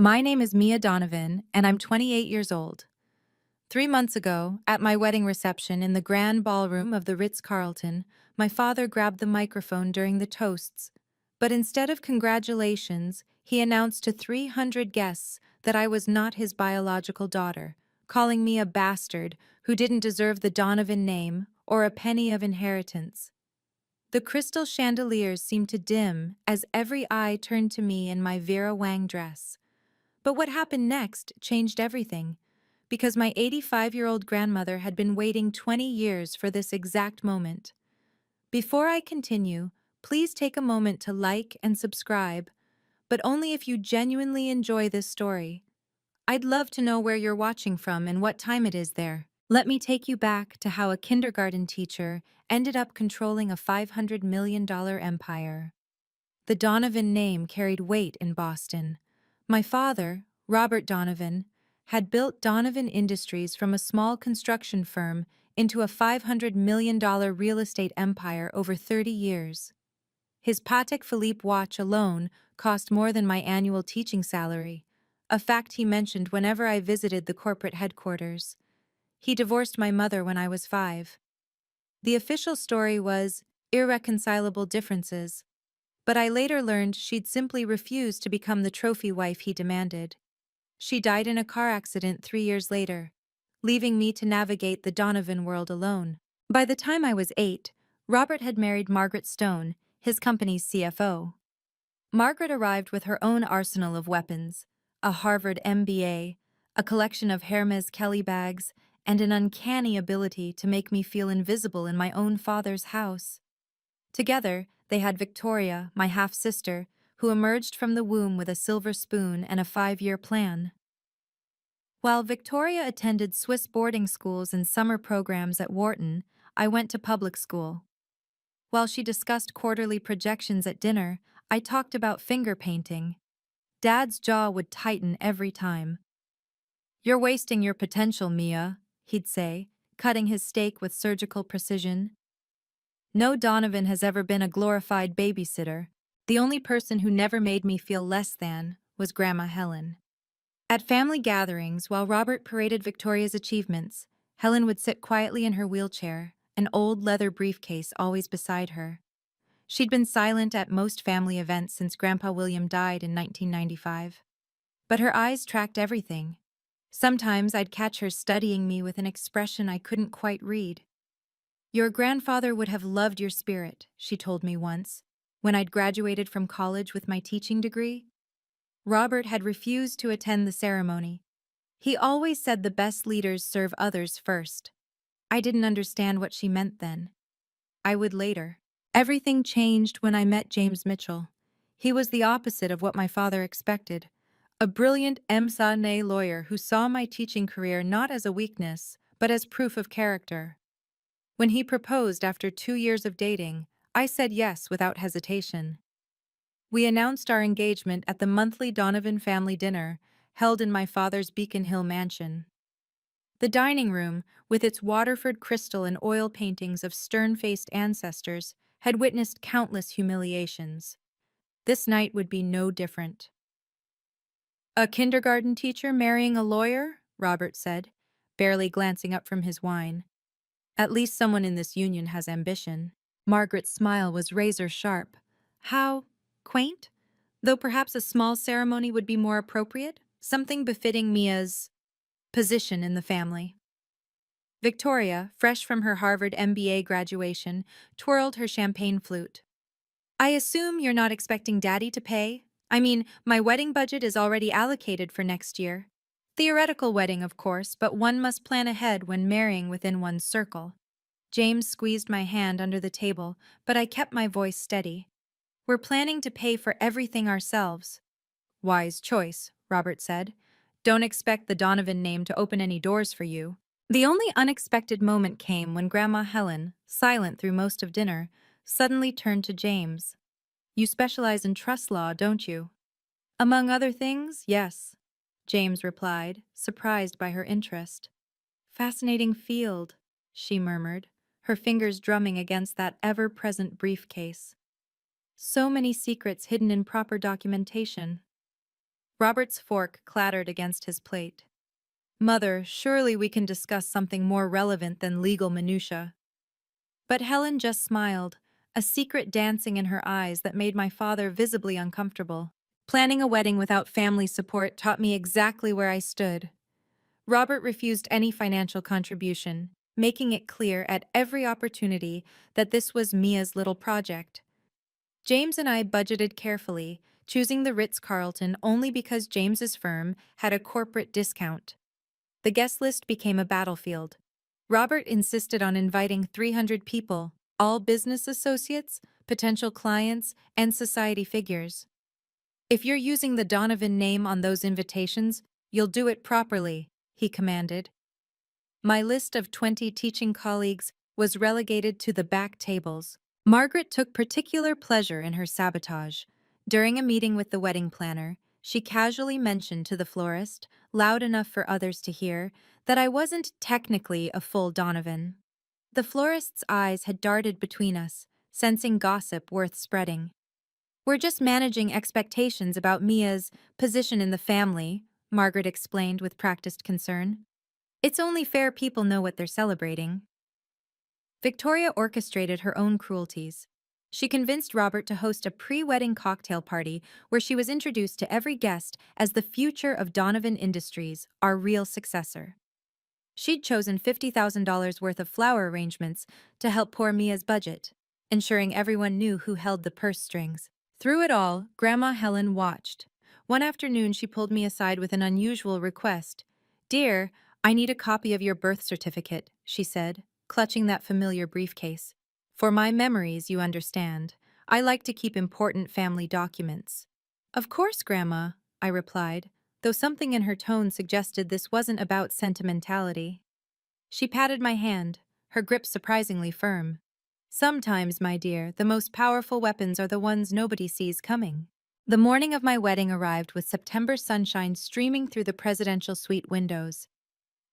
My name is Mia Donovan, and I'm 28 years old. 3 months ago, at my wedding reception in the grand ballroom of the Ritz-Carlton, my father grabbed the microphone during the toasts. But instead of congratulations, he announced to 300 guests that I was not his biological daughter, calling me a bastard who didn't deserve the Donovan name or a penny of inheritance. The crystal chandeliers seemed to dim as every eye turned to me in my Vera Wang dress. But what happened next changed everything, because my 85-year-old grandmother had been waiting 20 years for this exact moment. Before I continue, please take a moment to like and subscribe, but only if you genuinely enjoy this story. I'd love to know where you're watching from and what time it is there. Let me take you back to how a kindergarten teacher ended up controlling a $500 million empire. The Donovan name carried weight in Boston. My father, Robert Donovan, had built Donovan Industries from a small construction firm into a $500 million real estate empire over 30 years. His Patek Philippe watch alone cost more than my annual teaching salary, a fact he mentioned whenever I visited the corporate headquarters. He divorced my mother when I was 5. The official story was irreconcilable differences, but I later learned she'd simply refused to become the trophy wife he demanded. She died in a car accident 3 years later, leaving me to navigate the Donovan world alone. By the time I was 8, Robert had married Margaret Stone, his company's CFO. Margaret arrived with her own arsenal of weapons, a Harvard MBA, a collection of Hermes Kelly bags, and an uncanny ability to make me feel invisible in my own father's house. Together, they had Victoria, my half-sister, who emerged from the womb with a silver spoon and a 5-year plan. While Victoria attended Swiss boarding schools and summer programs at Wharton, I went to public school. While she discussed quarterly projections at dinner, I talked about finger painting. Dad's jaw would tighten every time. "You're wasting your potential, Mia," he'd say, cutting his steak with surgical precision. No Donovan has ever been a glorified babysitter. The only person who never made me feel less than was Grandma Helen. At family gatherings, while Robert paraded Victoria's achievements, Helen would sit quietly in her wheelchair, an old leather briefcase always beside her. She'd been silent at most family events since Grandpa William died in 1995. But her eyes tracked everything. Sometimes I'd catch her studying me with an expression I couldn't quite read. "Your grandfather would have loved your spirit," she told me once, when I'd graduated from college with my teaching degree. Robert had refused to attend the ceremony. He always said the best leaders serve others first. I didn't understand what she meant then. I would later. Everything changed when I met James Mitchell. He was the opposite of what my father expected. A brilliant MSA lawyer who saw my teaching career not as a weakness, but as proof of character. When he proposed after 2 years of dating, I said yes without hesitation. We announced our engagement at the monthly Donovan family dinner, held in my father's Beacon Hill mansion. The dining room, with its Waterford crystal and oil paintings of stern-faced ancestors, had witnessed countless humiliations. This night would be no different. "A kindergarten teacher marrying a lawyer?" Robert said, barely glancing up from his wine. "At least someone in this union has ambition." Margaret's smile was razor-sharp. "How quaint? Though perhaps a small ceremony would be more appropriate, something befitting Mia's position in the family." Victoria, fresh from her Harvard MBA graduation, twirled her champagne flute. "I assume you're not expecting Daddy to pay? I mean, my wedding budget is already allocated for next year. Theoretical wedding, of course, but one must plan ahead when marrying within one's circle." James squeezed my hand under the table, but I kept my voice steady. "We're planning to pay for everything ourselves." "Wise choice," Robert said. "Don't expect the Donovan name to open any doors for you." The only unexpected moment came when Grandma Helen, silent through most of dinner, suddenly turned to James. "You specialize in trust law, don't you?" "Among other things, yes," James replied, surprised by her interest. "Fascinating field," she murmured, her fingers drumming against that ever-present briefcase. "So many secrets hidden in proper documentation." Robert's fork clattered against his plate. Mother, surely we can discuss something more relevant than legal minutiae. But Helen just smiled, a secret dancing in her eyes that made my father visibly uncomfortable. Planning a wedding without family support taught me exactly where I stood. Robert refused any financial contribution, making it clear at every opportunity that this was Mia's little project. James and I budgeted carefully, choosing the Ritz-Carlton only because James's firm had a corporate discount. The guest list became a battlefield. Robert insisted on inviting 300 people, all business associates, potential clients, and society figures. If you're using the Donovan name on those invitations, you'll do it properly, he commanded. My list of 20 teaching colleagues was relegated to the back tables. Margaret took particular pleasure in her sabotage. During a meeting with the wedding planner, she casually mentioned to the florist, loud enough for others to hear, that I wasn't technically a full Donovan. The florist's eyes had darted between us, sensing gossip worth spreading. We're just managing expectations about Mia's position in the family, Margaret explained with practiced concern. It's only fair people know what they're celebrating. Victoria orchestrated her own cruelties. She convinced Robert to host a pre-wedding cocktail party where she was introduced to every guest as the future of Donovan Industries, our real successor. She'd chosen $50,000 worth of flower arrangements to help poor Mia's budget, ensuring everyone knew who held the purse strings. Through it all, Grandma Helen watched. One afternoon, she pulled me aside with an unusual request. "Dear, I need a copy of your birth certificate," she said, clutching that familiar briefcase. "For my memories, you understand. I like to keep important family documents." "Of course, Grandma," I replied, though something in her tone suggested this wasn't about sentimentality. She patted my hand, her grip surprisingly firm. "Sometimes, my dear, the most powerful weapons are the ones nobody sees coming." The morning of my wedding arrived with September sunshine streaming through the presidential suite windows.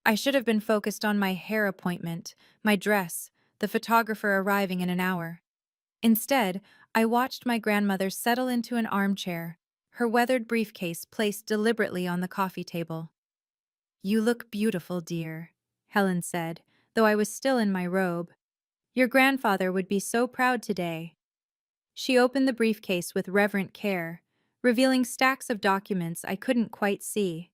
I should have been focused on my hair appointment, my dress, the photographer arriving in an hour. Instead, I watched my grandmother settle into an armchair, her weathered briefcase placed deliberately on the coffee table. "You look beautiful, dear," Helen said, though I was still in my robe. "Your grandfather would be so proud today." She opened the briefcase with reverent care, revealing stacks of documents I couldn't quite see.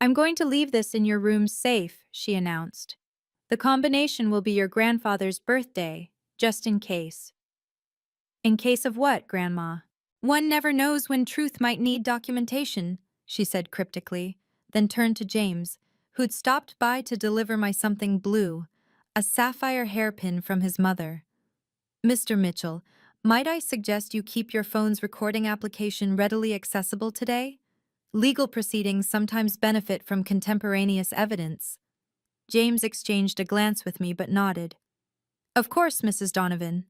"I'm going to leave this in your room safe," she announced. "The combination will be your grandfather's birthday, just in case." "In case of what, Grandma?" "One never knows when truth might need documentation," she said cryptically, then turned to James, who'd stopped by to deliver my something blue, a sapphire hairpin from his mother. "Mr. Mitchell, might I suggest you keep your phone's recording application readily accessible today? Legal proceedings sometimes benefit from contemporaneous evidence." James exchanged a glance with me but nodded. "Of course, Mrs. Donovan."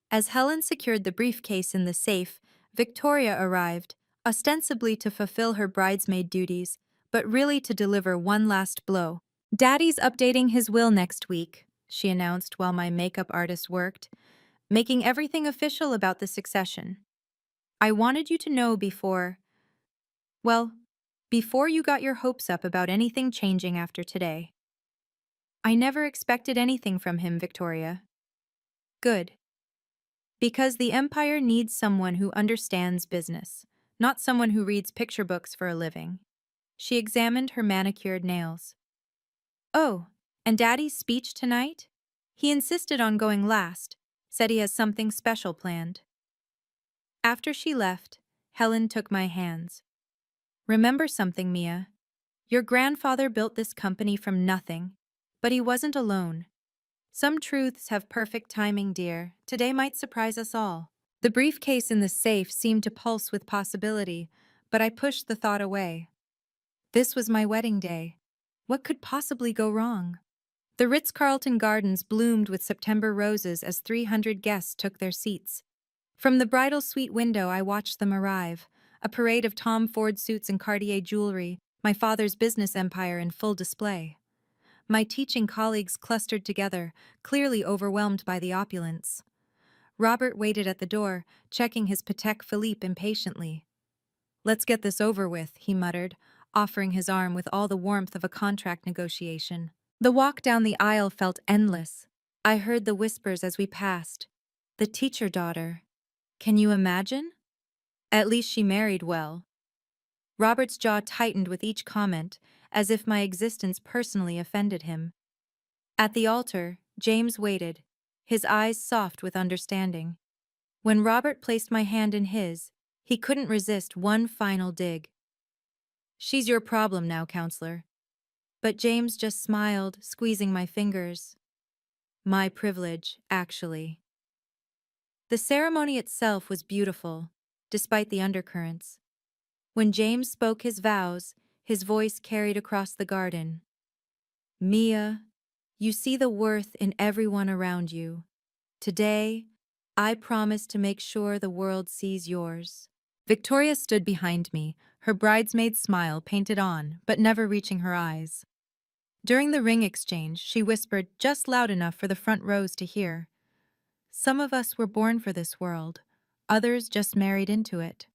As Helen secured the briefcase in the safe, Victoria arrived, ostensibly to fulfill her bridesmaid duties, but really to deliver one last blow. "Daddy's updating his will next week," she announced while my makeup artist worked, making everything official about the succession. "I wanted you to know well, before you got your hopes up about anything changing after today." "I never expected anything from him, Victoria." "Good. Because the Empire needs someone who understands business, not someone who reads picture books for a living." She examined her manicured nails. "Oh, and Daddy's speech tonight? He insisted on going last, said he has something special planned." After she left, Helen took my hands. "Remember something, Mia. Your grandfather built this company from nothing, but he wasn't alone. Some truths have perfect timing, dear. Today might surprise us all." The briefcase in the safe seemed to pulse with possibility, but I pushed the thought away. This was my wedding day. What could possibly go wrong? The Ritz-Carlton Gardens bloomed with September roses as 300 guests took their seats. From the bridal suite window, I watched them arrive, a parade of Tom Ford suits and Cartier jewelry, my father's business empire in full display. My teaching colleagues clustered together, clearly overwhelmed by the opulence. Robert waited at the door, checking his Patek Philippe impatiently. Let's get this over with, he muttered, offering his arm with all the warmth of a contract negotiation. The walk down the aisle felt endless. I heard the whispers as we passed. The teacher daughter. Can you imagine? At least she married well. Robert's jaw tightened with each comment, as if my existence personally offended him. At the altar, James waited, his eyes soft with understanding. When Robert placed my hand in his, he couldn't resist one final dig. She's your problem now, counselor. But James just smiled, squeezing my fingers. My privilege, actually. The ceremony itself was beautiful, despite the undercurrents. When James spoke his vows, his voice carried across the garden. Mia, you see the worth in everyone around you. Today, I promise to make sure the world sees yours. Victoria stood behind me, her bridesmaid smile painted on, but never reaching her eyes. During the ring exchange, she whispered just loud enough for the front rows to hear. Some of us were born for this world, others just married into it.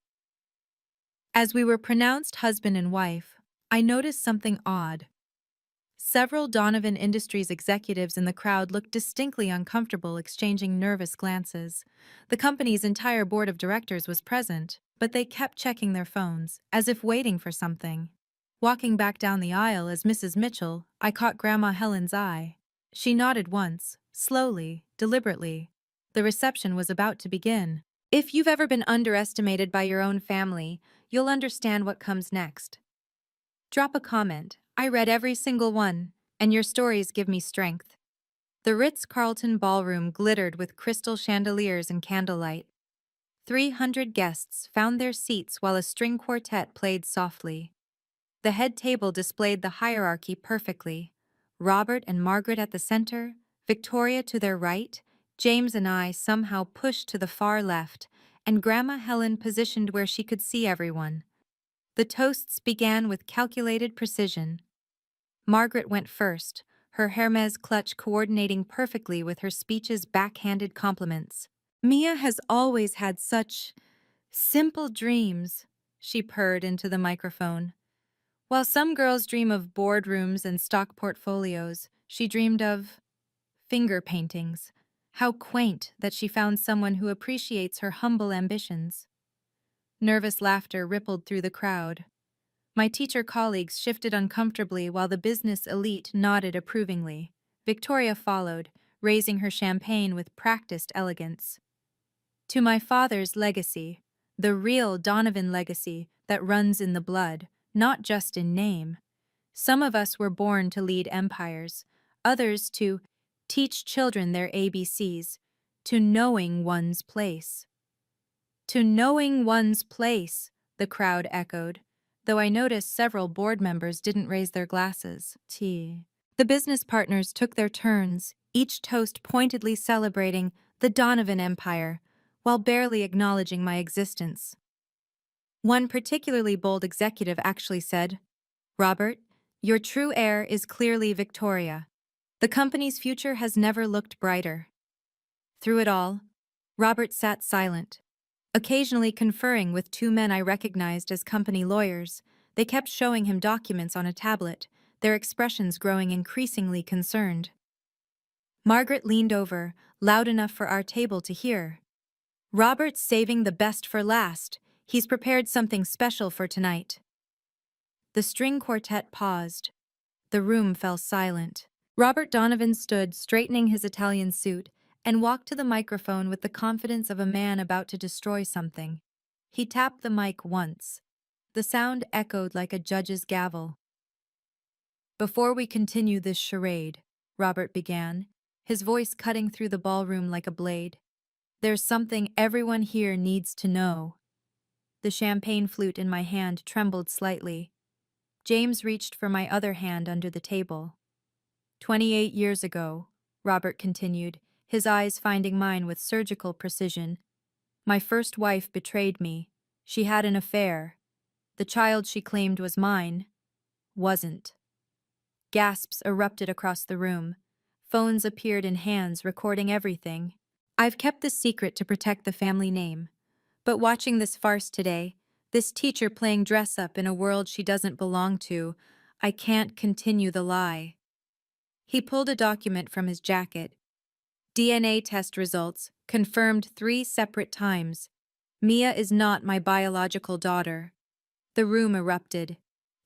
As we were pronounced husband and wife, I noticed something odd. Several Donovan Industries executives in the crowd looked distinctly uncomfortable, exchanging nervous glances. The company's entire board of directors was present, but they kept checking their phones, as if waiting for something. Walking back down the aisle as Mrs. Mitchell, I caught Grandma Helen's eye. She nodded once, slowly, deliberately. The reception was about to begin. If you've ever been underestimated by your own family, you'll understand what comes next. Drop a comment. I read every single one, and your stories give me strength. The Ritz-Carlton ballroom glittered with crystal chandeliers and candlelight. 300 guests found their seats while a string quartet played softly. The head table displayed the hierarchy perfectly. Robert and Margaret at the center, Victoria to their right, James and I somehow pushed to the far left, and Grandma Helen positioned where she could see everyone. The toasts began with calculated precision. Margaret went first, her Hermes clutch coordinating perfectly with her speech's backhanded compliments. Mia has always had such simple dreams, she purred into the microphone. While some girls dream of boardrooms and stock portfolios, she dreamed of finger paintings. How quaint that she found someone who appreciates her humble ambitions. Nervous laughter rippled through the crowd. My teacher colleagues shifted uncomfortably while the business elite nodded approvingly. Victoria followed, raising her champagne with practiced elegance. To my father's legacy, the real Donovan legacy that runs in the blood, not just in name. Some of us were born to lead empires, others to teach children their ABCs, to knowing one's place. To knowing one's place, the crowd echoed, though I noticed several board members didn't raise their glasses. Tea. The business partners took their turns, each toast pointedly celebrating the Donovan Empire, while barely acknowledging my existence. One particularly bold executive actually said, "Robert, your true heir is clearly Victoria. The company's future has never looked brighter." Through it all, Robert sat silent, occasionally conferring with two men I recognized as company lawyers. They kept showing him documents on a tablet, their expressions growing increasingly concerned. Margaret leaned over, loud enough for our table to hear. "Robert's saving the best for last. He's prepared something special for tonight." The string quartet paused. The room fell silent. Robert Donovan stood, straightening his Italian suit, and walked to the microphone with the confidence of a man about to destroy something. He tapped the mic once. The sound echoed like a judge's gavel. "Before we continue this charade," Robert began, his voice cutting through the ballroom like a blade, "there's something everyone here needs to know." The champagne flute in my hand trembled slightly. James reached for my other hand under the table. 28 years ago," Robert continued, his eyes finding mine with surgical precision, "my first wife betrayed me. She had an affair. The child she claimed was mine wasn't." Gasps erupted across the room. Phones appeared in hands, recording everything. I've kept this secret to protect the family name. But watching this farce today, This teacher playing dress up in a world she doesn't belong to. I can't continue the lie. He pulled a document from his jacket. DNA test results, confirmed 3 separate times. Mia is not my biological daughter. The room erupted.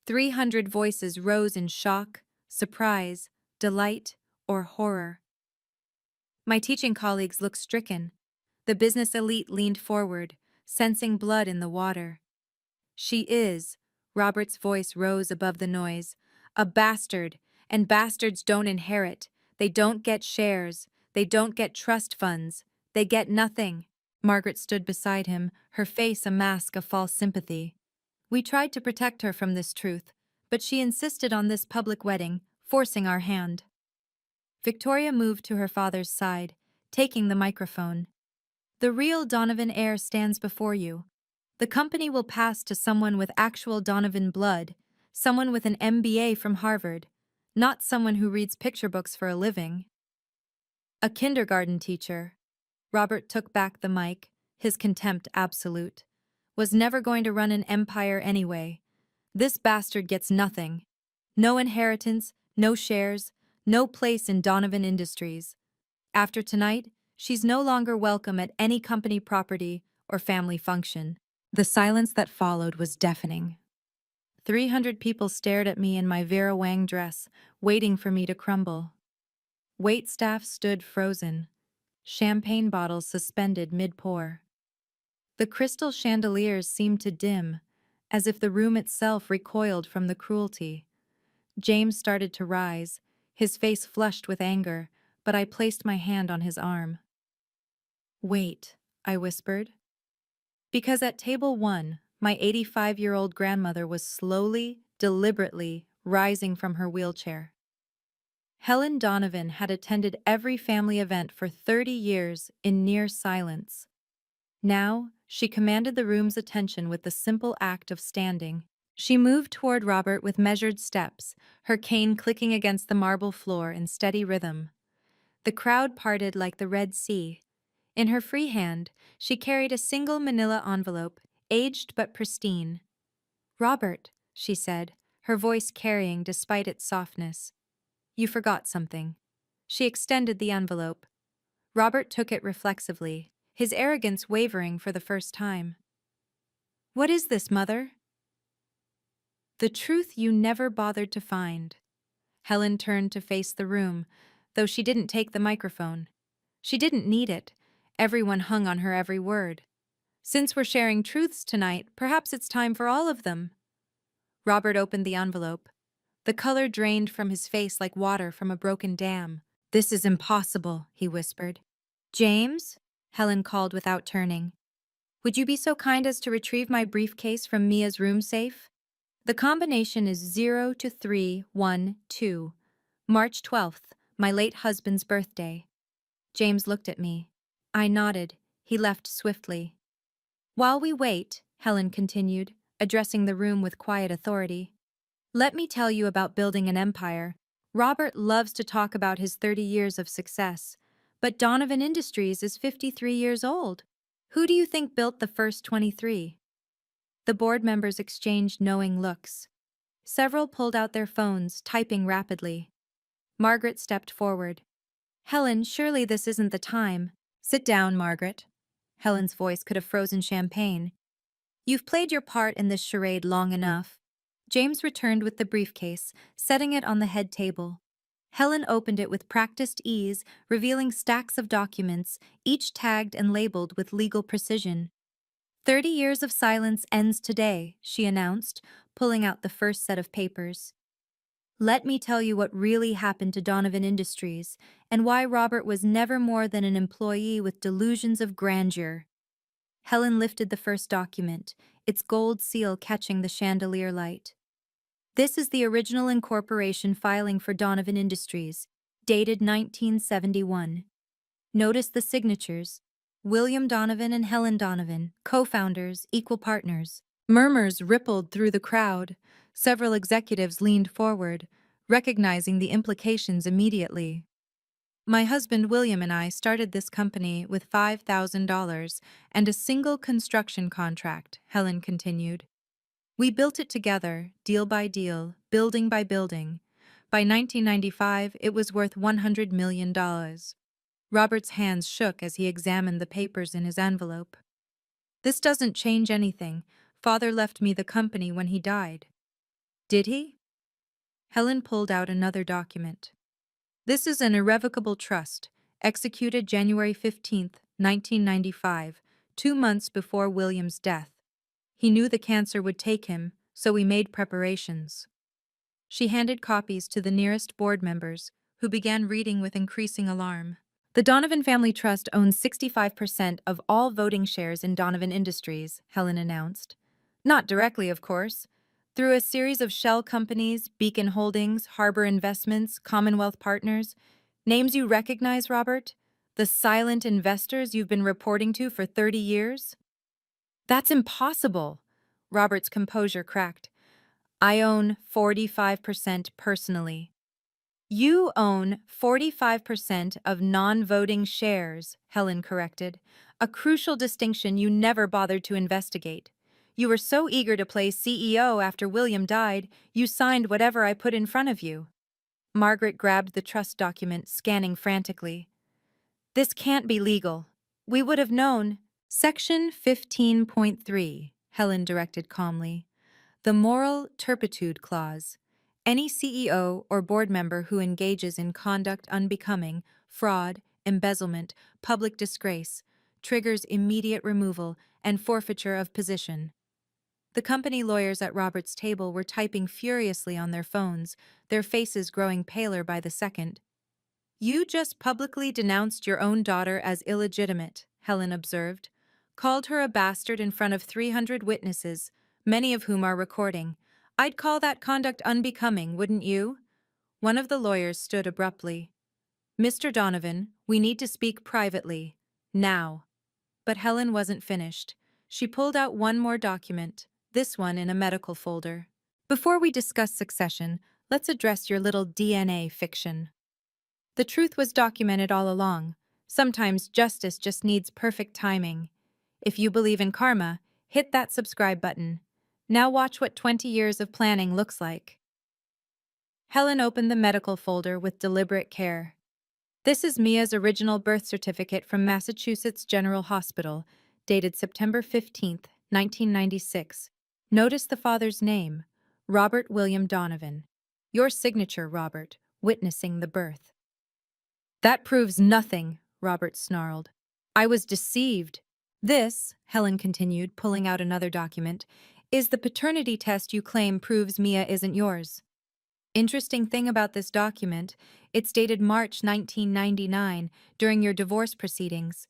300 voices rose in shock, surprise, delight, or horror. My teaching colleagues looked stricken. The business elite leaned forward, sensing blood in the water. She is, Robert's voice rose above the noise, a bastard, and bastards don't inherit. They don't get shares. They don't get trust funds. They get nothing. Margaret stood beside him, her face a mask of false sympathy. We tried to protect her from this truth, but she insisted on this public wedding, forcing our hand. Victoria moved to her father's side, taking the microphone. The real Donovan heir stands before you. The company will pass to someone with actual Donovan blood, someone with an MBA from Harvard, not someone who reads picture books for a living. A kindergarten teacher. Robert took back the mic, his contempt absolute. Was never going to run an empire anyway. This bastard gets nothing. No inheritance, no shares, no place in Donovan Industries. After tonight, she's no longer welcome at any company property or family function. The silence that followed was deafening. 300 people stared at me in my Vera Wang dress, waiting for me to crumble. Waitstaff stood frozen, champagne bottles suspended mid-pour. The crystal chandeliers seemed to dim, as if the room itself recoiled from the cruelty. James started to rise, his face flushed with anger, but I placed my hand on his arm. "Wait," I whispered. Because at table 1, my 85-year-old grandmother was slowly, deliberately rising from her wheelchair. Helen Donovan had attended every family event for 30 years in near silence. Now, she commanded the room's attention with the simple act of standing. She moved toward Robert with measured steps, her cane clicking against the marble floor in steady rhythm. The crowd parted like the Red Sea. In her free hand, she carried a single manila envelope, aged but pristine. "Robert," she said, her voice carrying despite its softness. "You forgot something." She extended the envelope. Robert took it reflexively, his arrogance wavering for the first time. "What is this, Mother?" "The truth you never bothered to find." Helen turned to face the room, though she didn't take the microphone. She didn't need it. Everyone hung on her every word. "Since we're sharing truths tonight, perhaps it's time for all of them." Robert opened the envelope. The color drained from his face like water from a broken dam. "This is impossible," he whispered. "James?" Helen called without turning. "Would you be so kind as to retrieve my briefcase from Mia's room safe? The combination is 02312, March 12th, my late husband's birthday." James looked at me. I nodded. He left swiftly. "While we wait," Helen continued, addressing the room with quiet authority, "let me tell you about building an empire. Robert loves to talk about his 30 years of success, but Donovan Industries is 53 years old. Who do you think built the first 23? The board members exchanged knowing looks. Several pulled out their phones, typing rapidly. Margaret stepped forward. "Helen, surely this isn't the time." "Sit down, Margaret." Helen's voice could have frozen champagne. "You've played your part in this charade long enough." James returned with the briefcase, setting it on the head table. Helen opened it with practiced ease, revealing stacks of documents, each tagged and labeled with legal precision. 30 years of silence ends today," she announced, pulling out the first set of papers. "Let me tell you what really happened to Donovan Industries and why Robert was never more than an employee with delusions of grandeur." Helen lifted the first document, its gold seal catching the chandelier light. "This is the original incorporation filing for Donovan Industries, dated 1971. Notice the signatures. William Donovan and Helen Donovan, co-founders, equal partners." Murmurs rippled through the crowd. Several executives leaned forward, recognizing the implications immediately. My husband William and I started this company with $5,000 and a single construction contract, Helen continued. We built it together, deal by deal, building by building. By 1995, it was worth $100 million. Robert's hands shook as he examined the papers in his envelope. This doesn't change anything. Father left me the company when he died. Did he? Helen pulled out another document. This is an irrevocable trust, executed January 15th, 1995, 2 months before William's death. He knew the cancer would take him, so we made preparations. She handed copies to the nearest board members, who began reading with increasing alarm. The Donovan Family Trust owns 65% of all voting shares in Donovan Industries, Helen announced. Not directly, of course. Through a series of shell companies, Beacon Holdings, Harbor Investments, Commonwealth Partners. Names you recognize, Robert? The silent investors you've been reporting to for 30 years? That's impossible. Robert's composure cracked. I own 45% personally. You own 45% of non-voting shares, Helen corrected, a crucial distinction you never bothered to investigate. You were so eager to play CEO after William died, you signed whatever I put in front of you. Margaret grabbed the trust document, scanning frantically. This can't be legal. We would have known. Section 15.3, Helen directed calmly. The moral turpitude clause. Any CEO or board member who engages in conduct unbecoming, fraud, embezzlement, public disgrace, triggers immediate removal and forfeiture of position. The company lawyers at Robert's table were typing furiously on their phones, their faces growing paler by the second. You just publicly denounced your own daughter as illegitimate, Helen observed. Called her a bastard in front of 300 witnesses, many of whom are recording. I'd call that conduct unbecoming, wouldn't you? One of the lawyers stood abruptly. Mr. Donovan, we need to speak privately. Now. But Helen wasn't finished. She pulled out one more document, this one in a medical folder. Before we discuss succession, let's address your little DNA fiction. The truth was documented all along. Sometimes justice just needs perfect timing. If you believe in karma, hit that subscribe button. Now watch what 20 years of planning looks like. Helen opened the medical folder with deliberate care. This is Mia's original birth certificate from Massachusetts General Hospital, dated September 15th, 1996. Notice the father's name, Robert William Donovan. Your signature, Robert, witnessing the birth. That proves nothing, Robert snarled. I was deceived. This, Helen continued, pulling out another document, is the paternity test you claim proves Mia isn't yours. Interesting thing about this document, it's dated March 1999, during your divorce proceedings.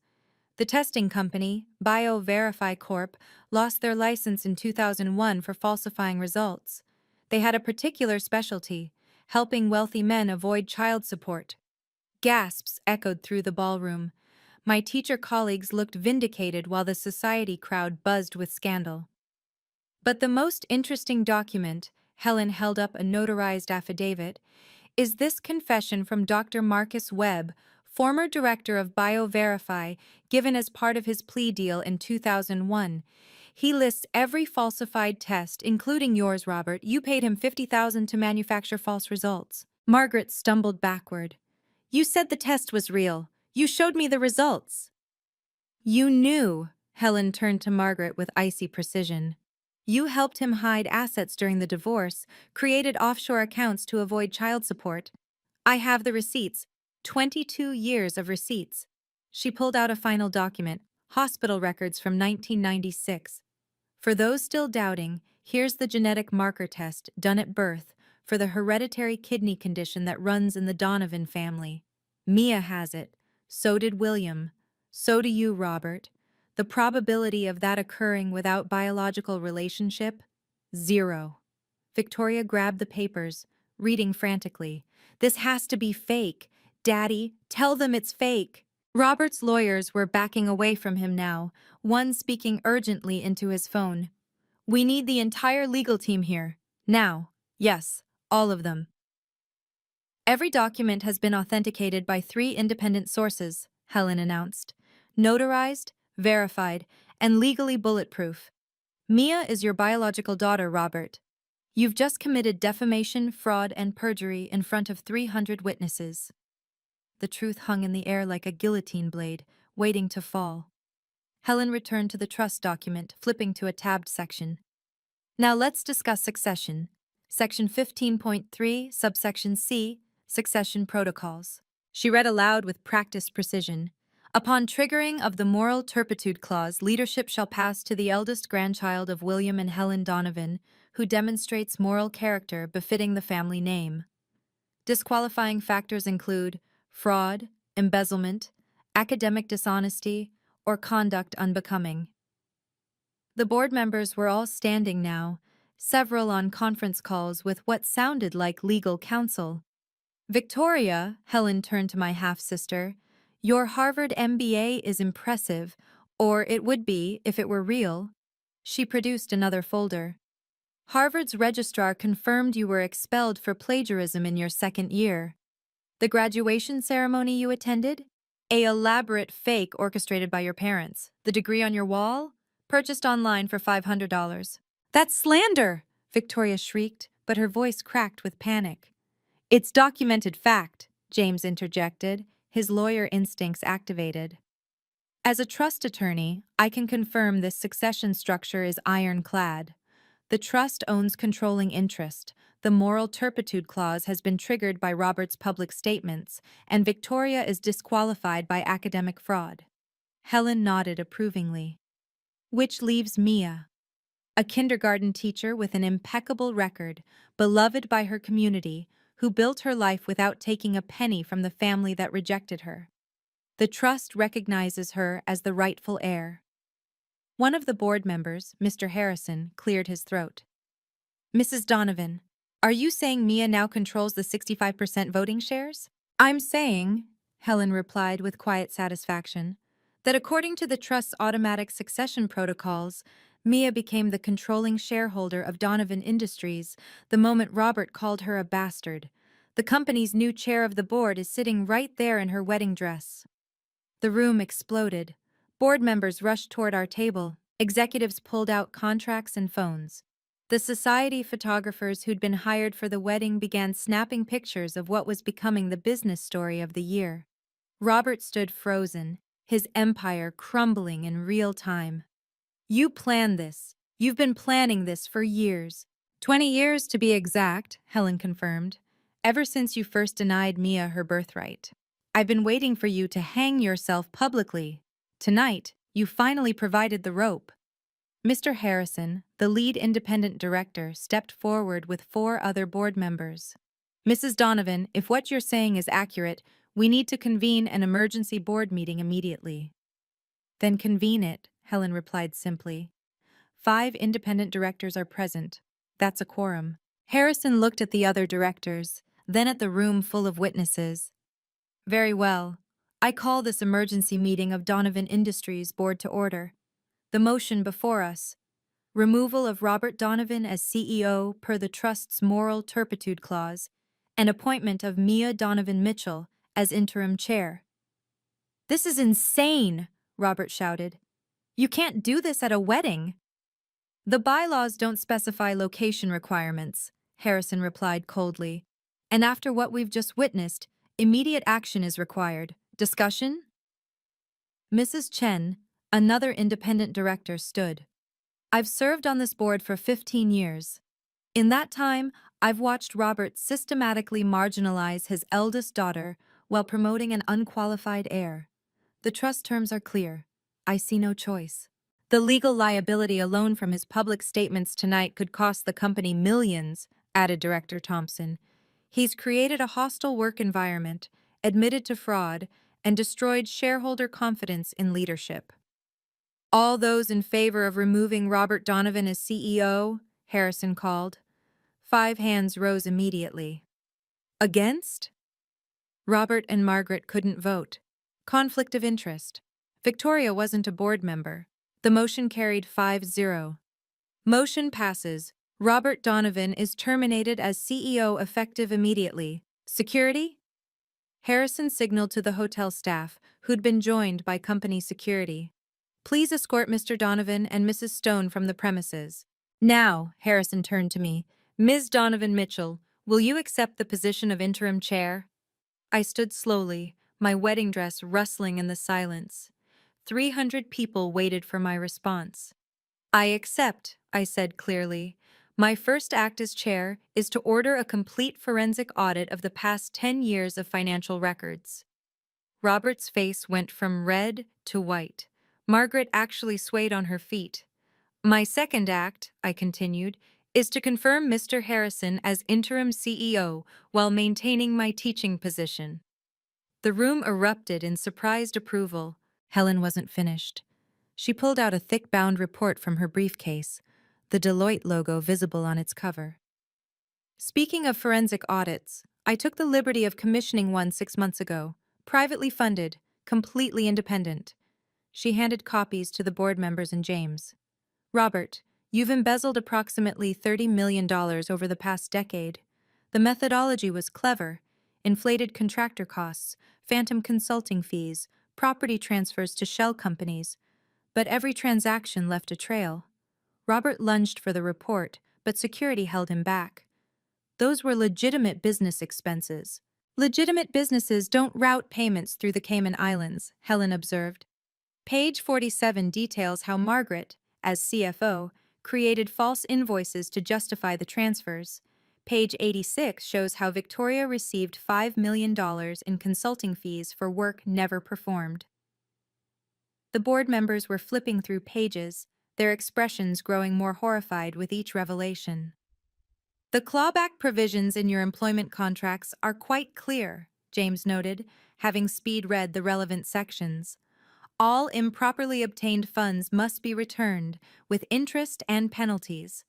The testing company, BioVerify Corp., lost their license in 2001 for falsifying results. They had a particular specialty, helping wealthy men avoid child support. Gasps echoed through the ballroom. My teacher colleagues looked vindicated while the society crowd buzzed with scandal. But the most interesting document, Helen held up a notarized affidavit, is this confession from Dr. Marcus Webb, former director of BioVerify, given as part of his plea deal in 2001. He lists every falsified test, including yours, Robert. You paid him $50,000 to manufacture false results. Margaret stumbled backward. You said the test was real. You showed me the results. You knew, Helen turned to Margaret with icy precision. You helped him hide assets during the divorce, created offshore accounts to avoid child support. I have the receipts, 22 years of receipts. She pulled out a final document, hospital records from 1996. For those still doubting, here's the genetic marker test done at birth for the hereditary kidney condition that runs in the Donovan family. Mia has it. So did William. So do you, Robert. The probability of that occurring without biological relationship? 0. Victoria grabbed the papers, reading frantically. This has to be fake. Daddy, tell them it's fake. Robert's lawyers were backing away from him now, one speaking urgently into his phone. We need the entire legal team here. Now. Yes, all of them. Every document has been authenticated by 3 independent sources, Helen announced. Notarized, verified, and legally bulletproof. Mia is your biological daughter, Robert. You've just committed defamation, fraud, and perjury in front of 300 witnesses. The truth hung in the air like a guillotine blade, waiting to fall. Helen returned to the trust document, flipping to a tabbed section. Now let's discuss succession. Section 15.3, subsection C, succession protocols. She read aloud with practiced precision. Upon triggering of the moral turpitude clause, leadership shall pass to the eldest grandchild of William and Helen Donovan, who demonstrates moral character befitting the family name. Disqualifying factors include fraud, embezzlement, academic dishonesty, or conduct unbecoming. The board members were all standing now, several on conference calls with what sounded like legal counsel. Victoria, Helen turned to my half-sister, your Harvard MBA is impressive, or it would be if it were real. She produced another folder. Harvard's registrar confirmed you were expelled for plagiarism in your second year. The graduation ceremony you attended? A elaborate fake orchestrated by your parents. The degree on your wall? Purchased online for $500. That's slander! Victoria shrieked, but her voice cracked with panic. It's documented fact, James interjected, his lawyer instincts activated. As a trust attorney, I can confirm this succession structure is ironclad. The trust owns controlling interest. The moral turpitude clause has been triggered by Robert's public statements, and Victoria is disqualified by academic fraud. Helen nodded approvingly. Which leaves Mia, a kindergarten teacher with an impeccable record, beloved by her community, who built her life without taking a penny from the family that rejected her. The trust recognizes her as the rightful heir. One of the board members, Mr. Harrison, cleared his throat. Mrs. Donovan, are you saying Mia now controls the 65% voting shares? I'm saying, Helen replied with quiet satisfaction, that according to the trust's automatic succession protocols, Mia became the controlling shareholder of Donovan Industries the moment Robert called her a bastard. The company's new chair of the board is sitting right there in her wedding dress. The room exploded. Board members rushed toward our table. Executives pulled out contracts and phones. The society photographers who'd been hired for the wedding began snapping pictures of what was becoming the business story of the year. Robert stood frozen, his empire crumbling in real time. You planned this. You've been planning this for years. 20 years to be exact, Helen confirmed. Ever since you first denied Mia her birthright. I've been waiting for you to hang yourself publicly. Tonight, you finally provided the rope. Mr. Harrison, the lead independent director, stepped forward with 4 other board members. Mrs. Donovan, if what you're saying is accurate, we need to convene an emergency board meeting immediately. Then convene it, Helen replied simply. 5 independent directors are present. That's a quorum. Harrison looked at the other directors, then at the room full of witnesses. Very well. I call this emergency meeting of Donovan Industries board to order. The motion before us. Removal of Robert Donovan as CEO per the Trust's moral turpitude clause, and appointment of Mia Donovan Mitchell as interim chair. This is insane, Robert shouted. You can't do this at a wedding. The bylaws don't specify location requirements, Harrison replied coldly. And after what we've just witnessed, immediate action is required. Discussion? Mrs. Chen, another independent director, stood. I've served on this board for 15 years. In that time, I've watched Robert systematically marginalize his eldest daughter while promoting an unqualified heir. The trust terms are clear. I see no choice. The legal liability alone from his public statements tonight could cost the company millions, added Director Thompson. He's created a hostile work environment, admitted to fraud, and destroyed shareholder confidence in leadership. All those in favor of removing Robert Donovan as CEO, Harrison called. 5 hands rose immediately. Against? Robert and Margaret couldn't vote. Conflict of interest. Victoria wasn't a board member. The motion carried 5-0. Motion passes. Robert Donovan is terminated as CEO effective immediately. Security? Harrison signaled to the hotel staff, who'd been joined by company security. Please escort Mr. Donovan and Mrs. Stone from the premises. Now, Harrison turned to me. Ms. Donovan Mitchell, will you accept the position of interim chair? I stood slowly, my wedding dress rustling in the silence. 300 people waited for my response. I accept, I said clearly. My first act as chair is to order a complete forensic audit of the past 10 years of financial records. Robert's face went from red to white. Margaret actually swayed on her feet. My second act, I continued, is to confirm Mr. Harrison as interim CEO while maintaining my teaching position. The room erupted in surprised approval. Helen wasn't finished. She pulled out a thick-bound report from her briefcase, the Deloitte logo visible on its cover. Speaking of forensic audits, I took the liberty of commissioning one 6 months ago, privately funded, completely independent. She handed copies to the board members and James. Robert, you've embezzled approximately $30 million over the past decade. The methodology was clever: inflated contractor costs, phantom consulting fees, property transfers to shell companies. But every transaction left a trail. Robert lunged for the report, but security held him back. Those were legitimate business expenses. Legitimate businesses don't route payments through the Cayman Islands, Helen observed. Page 47 details how Margaret, as CFO, created false invoices to justify the transfers. Page 86 shows how Victoria received $5 million in consulting fees for work never performed. The board members were flipping through pages, their expressions growing more horrified with each revelation. The clawback provisions in your employment contracts are quite clear, James noted, having speed-read the relevant sections. All improperly obtained funds must be returned, with interest and penalties.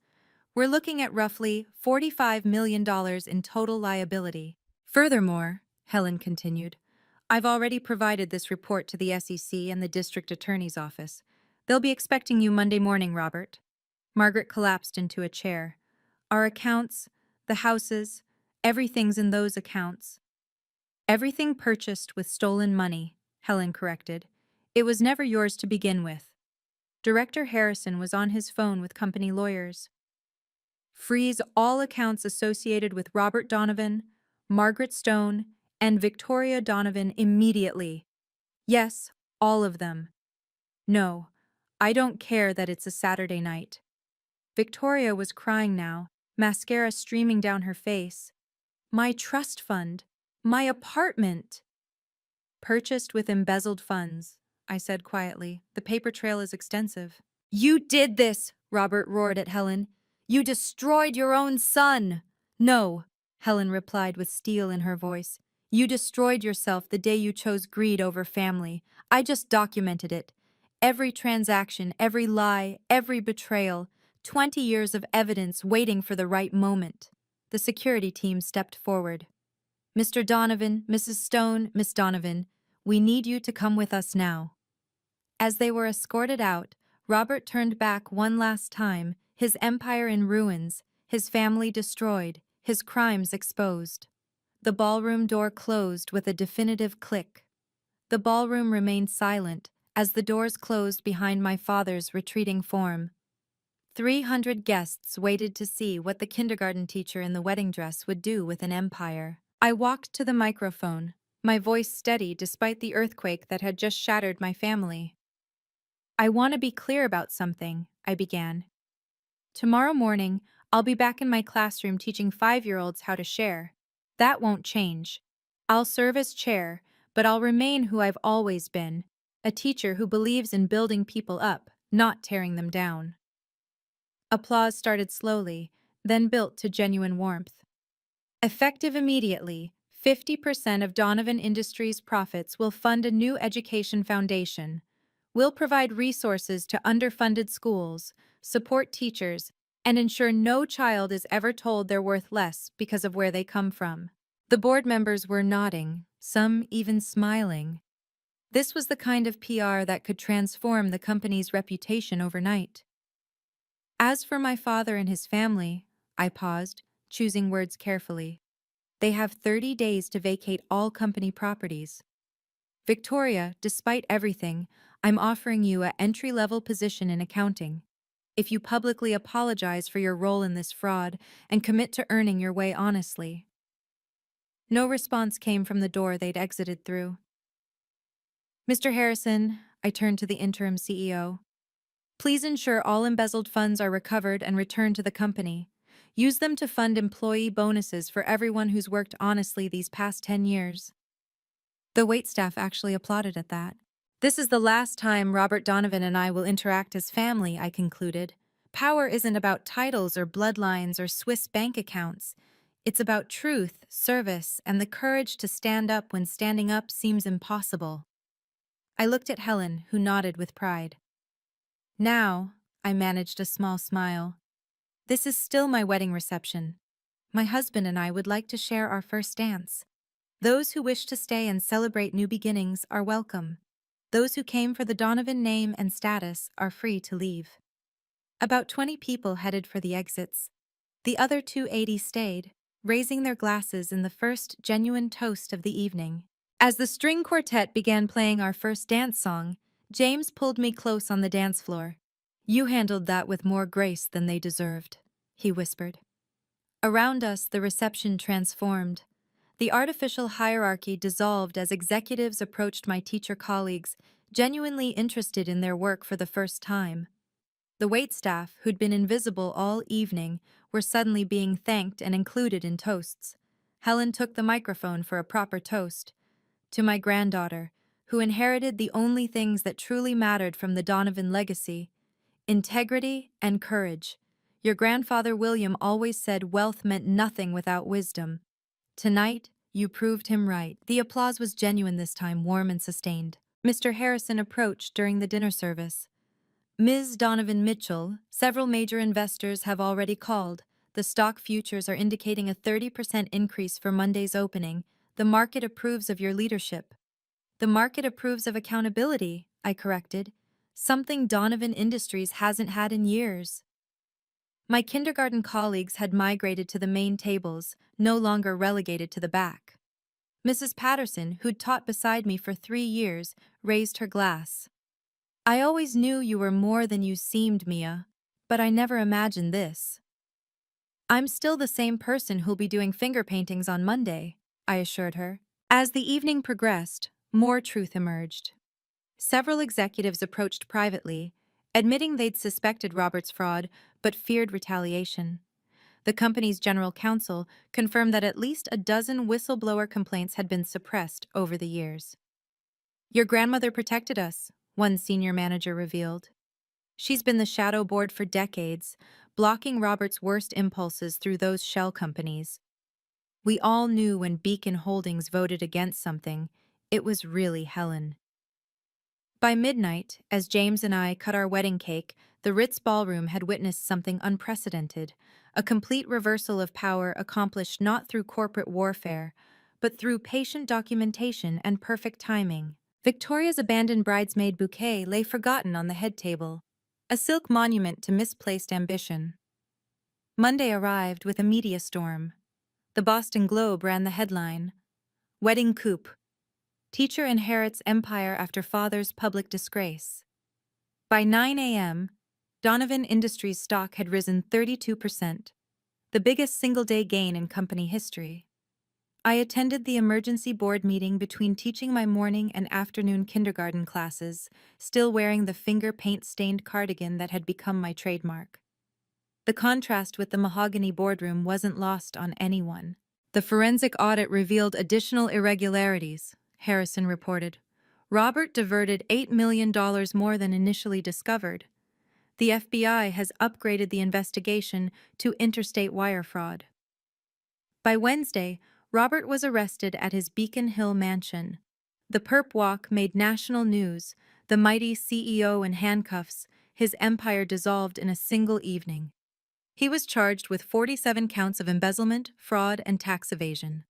We're looking at roughly $45 million in total liability. Furthermore, Helen continued, I've already provided this report to the SEC and the District Attorney's Office. They'll be expecting you Monday morning, Robert. Margaret collapsed into a chair. Our accounts, the houses, everything's in those accounts. Everything purchased with stolen money, Helen corrected. It was never yours to begin with. Director Harrison was on his phone with company lawyers. Freeze all accounts associated with Robert Donovan, Margaret Stone, and Victoria Donovan immediately. Yes, all of them. No, I don't care that it's a Saturday night. Victoria was crying now, mascara streaming down her face. My trust fund. My apartment. Purchased with embezzled funds, I said quietly. The paper trail is extensive. You did this, Robert roared at Helen. You destroyed your own son. No, Helen replied with steel in her voice. You destroyed yourself the day you chose greed over family. I just documented it. Every transaction, every lie, every betrayal. 20 years of evidence waiting for the right moment. The security team stepped forward. Mr. Donovan, Mrs. Stone, Miss Donovan, we need you to come with us now. As they were escorted out, Robert turned back one last time, his empire in ruins, his family destroyed, his crimes exposed. The ballroom door closed with a definitive click. The ballroom remained silent as the doors closed behind my father's retreating form. 300 guests waited to see what the kindergarten teacher in the wedding dress would do with an empire. I walked to the microphone, my voice steady despite the earthquake that had just shattered my family. I want to be clear about something, I began. Tomorrow morning, I'll be back in my classroom teaching 5-year-olds how to share. That won't change. I'll serve as chair, but I'll remain who I've always been, a teacher who believes in building people up, not tearing them down. Applause started slowly, then built to genuine warmth. Effective immediately, 50% of Donovan Industries' profits will fund a new education foundation. We'll provide resources to underfunded schools, support teachers, and ensure no child is ever told they're worth less because of where they come from. The board members were nodding, some even smiling. This was the kind of PR that could transform the company's reputation overnight. As for my father and his family, I paused, choosing words carefully. They have 30 days to vacate all company properties. Victoria, despite everything, I'm offering you an entry-level position in accounting. If you publicly apologize for your role in this fraud and commit to earning your way honestly. No response came from the door they'd exited through. Mr. Harrison, I turned to the interim CEO. Please ensure all embezzled funds are recovered and returned to the company. Use them to fund employee bonuses for everyone who's worked honestly these past 10 years. The waitstaff actually applauded at that. This is the last time Robert Donovan and I will interact as family, I concluded. Power isn't about titles or bloodlines or Swiss bank accounts. It's about truth, service, and the courage to stand up when standing up seems impossible. I looked at Helen, who nodded with pride. Now, I managed a small smile. This is still my wedding reception. My husband and I would like to share our first dance. Those who wish to stay and celebrate new beginnings are welcome. Those who came for the Donovan name and status are free to leave. About 20 people headed for the exits. The other 280 stayed, raising their glasses in the first genuine toast of the evening. As the string quartet began playing our first dance song, James pulled me close on the dance floor. You handled that with more grace than they deserved, he whispered. Around us, the reception transformed. The artificial hierarchy dissolved as executives approached my teacher colleagues, genuinely interested in their work for the first time. The waitstaff, who'd been invisible all evening, were suddenly being thanked and included in toasts. Helen took the microphone for a proper toast. To my granddaughter, who inherited the only things that truly mattered from the Donovan legacy: integrity and courage. Your grandfather William always said wealth meant nothing without wisdom. Tonight, you proved him right. The applause was genuine this time, warm and sustained. Mr. Harrison approached during the dinner service. Ms. Donovan Mitchell, several major investors have already called. The stock futures are indicating a 30% increase for Monday's opening. The market approves of your leadership. The market approves of accountability, I corrected. Something Donovan Industries hasn't had in years. My kindergarten colleagues had migrated to the main tables, no longer relegated to the back. Mrs. Patterson, who'd taught beside me for 3 years, raised her glass. I always knew you were more than you seemed, Mia, but I never imagined this. I'm still the same person who'll be doing finger paintings on Monday, I assured her. As the evening progressed, more truth emerged. Several executives approached privately, admitting they'd suspected Robert's fraud but feared retaliation. The company's general counsel confirmed that at least a dozen whistleblower complaints had been suppressed over the years. Your grandmother protected us, one senior manager revealed. She's been the shadow board for decades, blocking Robert's worst impulses through those shell companies. We all knew when Beacon Holdings voted against something, it was really Helen. By midnight, as James and I cut our wedding cake, the Ritz ballroom had witnessed something unprecedented, a complete reversal of power accomplished not through corporate warfare, but through patient documentation and perfect timing. Victoria's abandoned bridesmaid bouquet lay forgotten on the head table, a silk monument to misplaced ambition. Monday arrived with a media storm. The Boston Globe ran the headline, "Wedding Coup. Teacher inherits empire after father's public disgrace." By 9 a.m., Donovan Industries stock had risen 32%, the biggest single-day gain in company history. I attended the emergency board meeting between teaching my morning and afternoon kindergarten classes, still wearing the finger paint-stained cardigan that had become my trademark. The contrast with the mahogany boardroom wasn't lost on anyone. The forensic audit revealed additional irregularities, Harrison reported. Robert diverted $8 million more than initially discovered. The FBI has upgraded the investigation to interstate wire fraud. By Wednesday, Robert was arrested at his Beacon Hill mansion. The perp walk made national news, the mighty CEO in handcuffs, his empire dissolved in a single evening. He was charged with 47 counts of embezzlement, fraud, and tax evasion.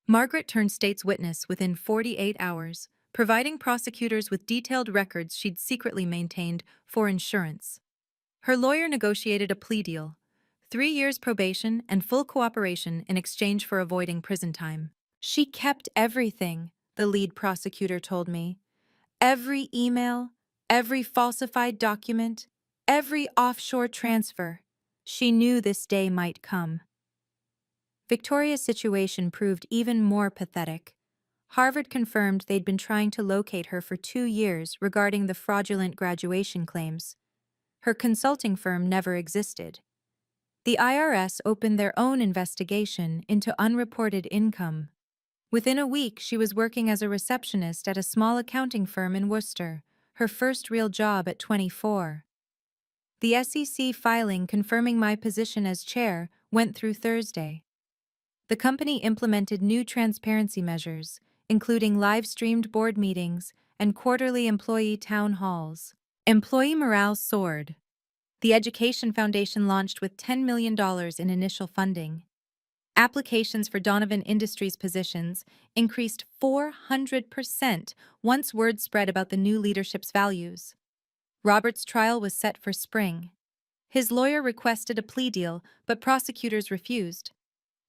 Margaret turned state's witness within 48 hours, providing prosecutors with detailed records she'd secretly maintained for insurance. Her lawyer negotiated a plea deal, 3 years probation and full cooperation in exchange for avoiding prison time. She kept everything, the lead prosecutor told me. Every email, every falsified document, every offshore transfer. She knew this day might come. Victoria's situation proved even more pathetic. Harvard confirmed they'd been trying to locate her for 2 years regarding the fraudulent graduation claims. Her consulting firm never existed. The IRS opened their own investigation into unreported income. Within a week, she was working as a receptionist at a small accounting firm in Worcester, her first real job at 24. The SEC filing confirming my position as chair went through Thursday. The company implemented new transparency measures, including live-streamed board meetings and quarterly employee town halls. Employee morale soared. The Education Foundation launched with $10 million in initial funding. Applications for Donovan Industries positions increased 400% once word spread about the new leadership's values. Robert's trial was set for spring. His lawyer requested a plea deal, but prosecutors refused.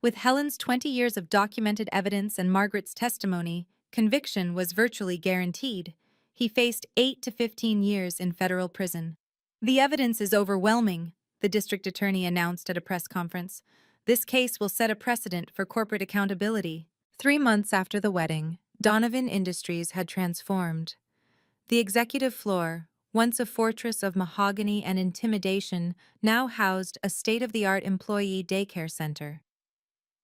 With Helen's 20 years of documented evidence and Margaret's testimony, conviction was virtually guaranteed. He faced 8 to 15 years in federal prison. The evidence is overwhelming, the district attorney announced at a press conference. This case will set a precedent for corporate accountability. 3 months after the wedding, Donovan Industries had transformed. The executive floor, once a fortress of mahogany and intimidation, now housed a state-of-the-art employee daycare center.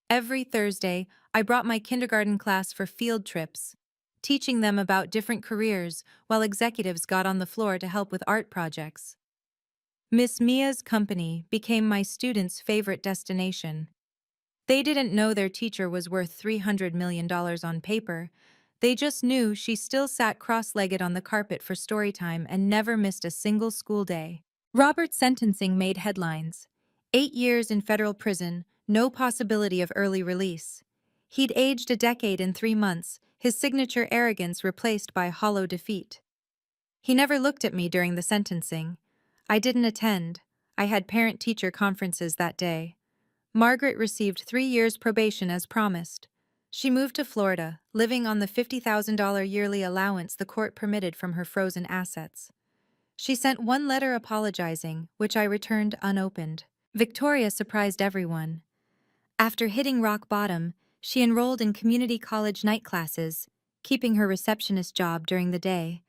Every Thursday, I brought my kindergarten class for field trips, teaching them about different careers while executives got on the floor to help with art projects. Miss Mia's company became my students' favorite destination. They didn't know their teacher was worth $300 million on paper. They just knew she still sat cross-legged on the carpet for story time and never missed a single school day. Robert's sentencing made headlines. 8 years in federal prison, no possibility of early release. He'd aged a decade in 3 months, his signature arrogance replaced by hollow defeat. He never looked at me during the sentencing. I didn't attend. I had parent-teacher conferences that day. Margaret received 3 years probation as promised. She moved to Florida, living on the $50,000 yearly allowance the court permitted from her frozen assets. She sent one letter apologizing, which I returned unopened. Victoria surprised everyone. After hitting rock bottom, she enrolled in community college night classes, keeping her receptionist job during the day.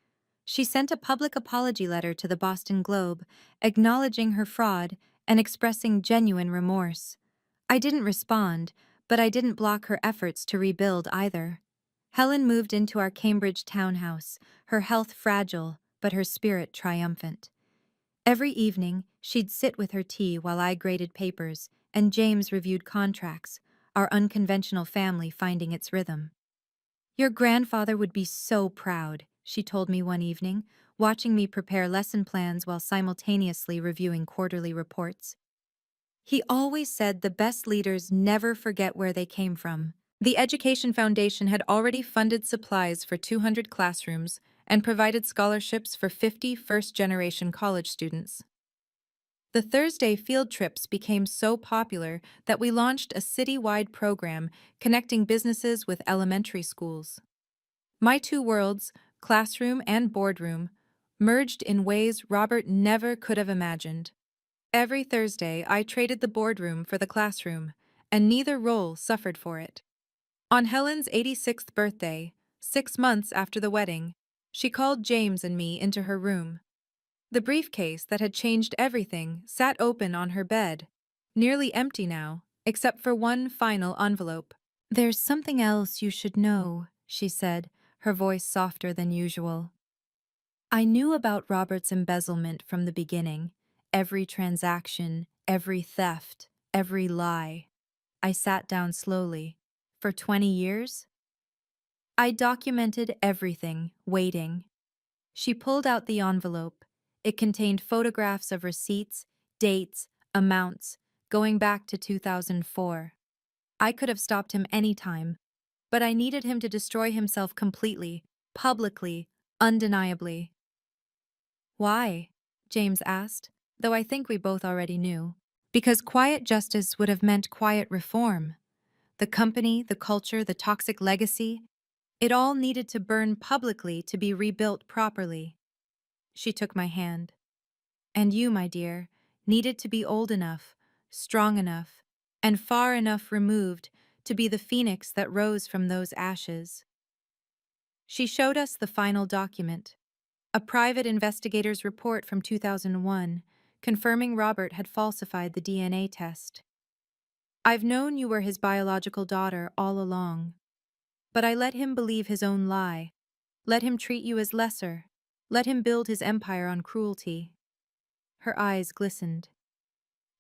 She sent a public apology letter to the Boston Globe, acknowledging her fraud and expressing genuine remorse. I didn't respond, but I didn't block her efforts to rebuild either. Helen moved into our Cambridge townhouse, her health fragile, but her spirit triumphant. Every evening, she'd sit with her tea while I graded papers, and James reviewed contracts, our unconventional family finding its rhythm. "Your grandfather would be so proud," she told me one evening, watching me prepare lesson plans while simultaneously reviewing quarterly reports. He always said the best leaders never forget where they came from. The Education Foundation had already funded supplies for 200 classrooms and provided scholarships for 50 first-generation college students. The Thursday field trips became so popular that we launched a city-wide program connecting businesses with elementary schools. My two worlds, classroom and boardroom, merged in ways Robert never could have imagined. Every Thursday, I traded the boardroom for the classroom, and neither role suffered for it. On Helen's 86th birthday, 6 months after the wedding, she called James and me into her room. The briefcase that had changed everything sat open on her bed, nearly empty now, except for one final envelope. "There's something else you should know," she said, her voice softer than usual. I knew about Robert's embezzlement from the beginning. Every transaction, every theft, every lie. I sat down slowly. For 20 years? I documented everything, waiting. She pulled out the envelope. It contained photographs of receipts, dates, amounts, going back to 2004. I could have stopped him any time, but I needed him to destroy himself completely, publicly, undeniably. "Why?" James asked, though I think we both already knew. Because quiet justice would have meant quiet reform. The company, the culture, the toxic legacy, it all needed to burn publicly to be rebuilt properly. She took my hand. And you, my dear, needed to be old enough, strong enough, and far enough removed to be the phoenix that rose from those ashes. She showed us the final document, a private investigator's report from 2001, confirming Robert had falsified the DNA test. I've known you were his biological daughter all along, but I let him believe his own lie, let him treat you as lesser, let him build his empire on cruelty. Her eyes glistened.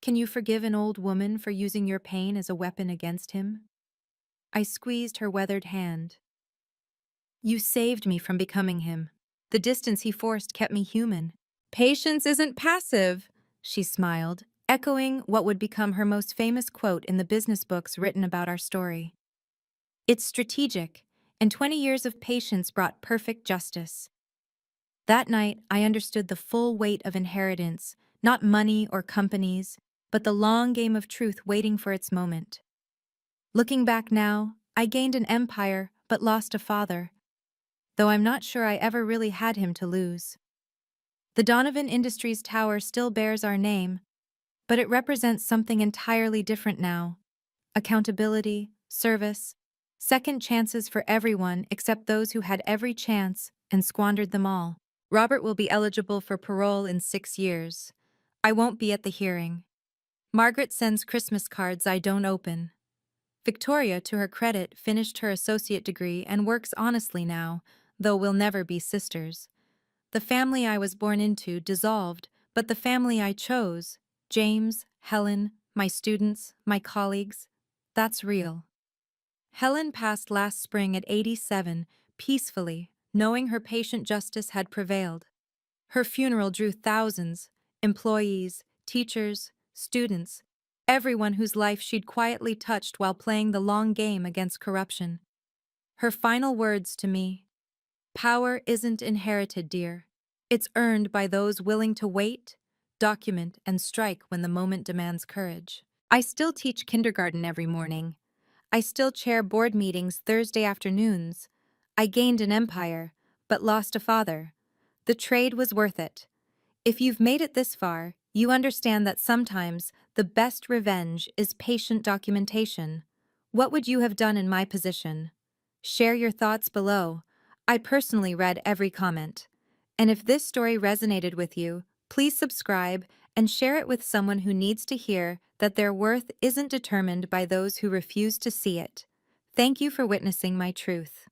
Can you forgive an old woman for using your pain as a weapon against him? I squeezed her weathered hand. You saved me from becoming him. The distance he forced kept me human. Patience isn't passive, she smiled, echoing what would become her most famous quote in the business books written about our story. It's strategic, and 20 years of patience brought perfect justice. That night, I understood the full weight of inheritance, not money or companies, but the long game of truth waiting for its moment. Looking back now, I gained an empire but lost a father, though I'm not sure I ever really had him to lose. The Donovan Industries Tower still bears our name, but it represents something entirely different now. Accountability, service, second chances for everyone except those who had every chance and squandered them all. Robert will be eligible for parole in 6 years. I won't be at the hearing. Margaret sends Christmas cards I don't open. Victoria, to her credit, finished her associate degree and works honestly now, though we'll never be sisters. The family I was born into dissolved, but the family I chose, James, Helen, my students, my colleagues, that's real. Helen passed last spring at 87, peacefully, knowing her patient justice had prevailed. Her funeral drew thousands, employees, teachers, students, everyone whose life she'd quietly touched while playing the long game against corruption. Her final words to me: power isn't inherited, dear. It's earned by those willing to wait, document, and strike when the moment demands courage. I still teach kindergarten every morning. I still chair board meetings Thursday afternoons. I gained an empire, but lost a father. The trade was worth it. If you've made it this far, you understand that sometimes the best revenge is patient documentation. What would you have done in my position? Share your thoughts below. I personally read every comment. And if this story resonated with you, please subscribe and share it with someone who needs to hear that their worth isn't determined by those who refuse to see it. Thank you for witnessing my truth.